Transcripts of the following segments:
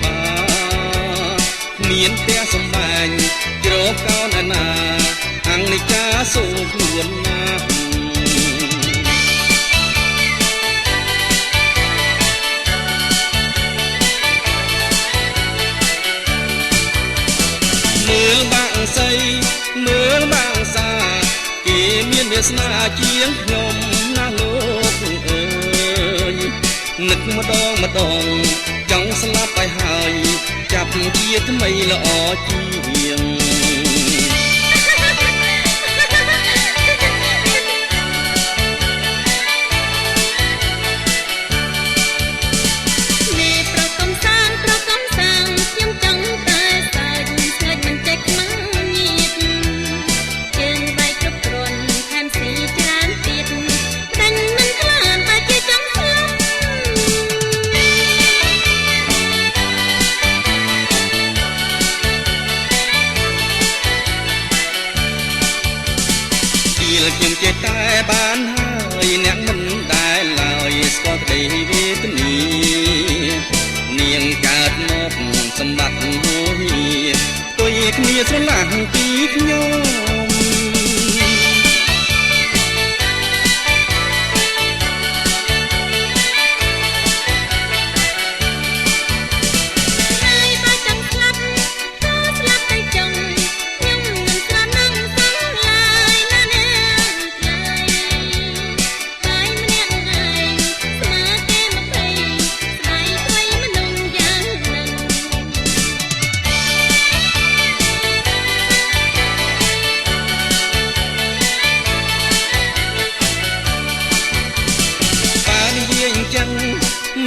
បាមានផ្ទះសំបែងជ្រកកោនណាអង្គនិកាសូមខ្លួនណាមើលបាក់សីមើលបាក់សាគេមានវាសនាជាងខ្ញុំណាលោកអើយនឹកម្ដងចង់ស្លាប់ទៅហើយចាប់ជាថ្មីល្អជាងខ្ញុំចេះតែបានហើយអ្នកមិនដែលឡើយស្គាល់ក្តីវេទនានាងកើតមកសម្បត្តិហួហៀផ្ទុយគ្នាស្រឡះពីខ្ញុំ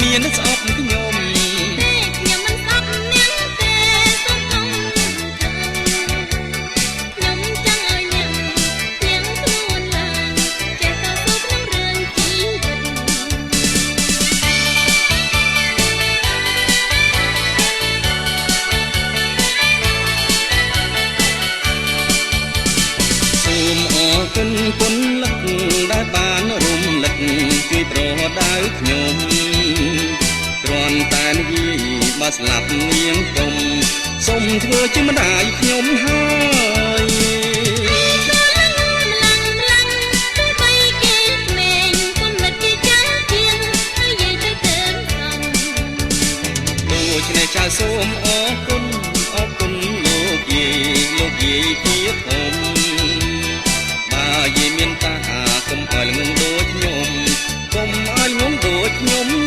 មានស្អប់ខ្ញុំខ្ញុំមិនស្អប់នាងទេសូមខ្ញុំចង់ឲ្យនាងខ្លួនឡើងចេះតស៊ូក្នុងរឿងជីវិតសូមអរគុណគុណលឹកដែលបានរំលឹកជួយប្រដៅខ្ញុំគ្រាន់តែនិយាយបើស្លាប់នាងទុំសូមធ្វើជាម្ដាយខ្ញុំហើយដូច្នេះចៅសូមអរគុណលោកយាយទៀតធំបើយាយមានតាកុំឲ្យល្ងងដូចខ្ញុំកុំឲ្យល្ងងដូចខ្ញុំ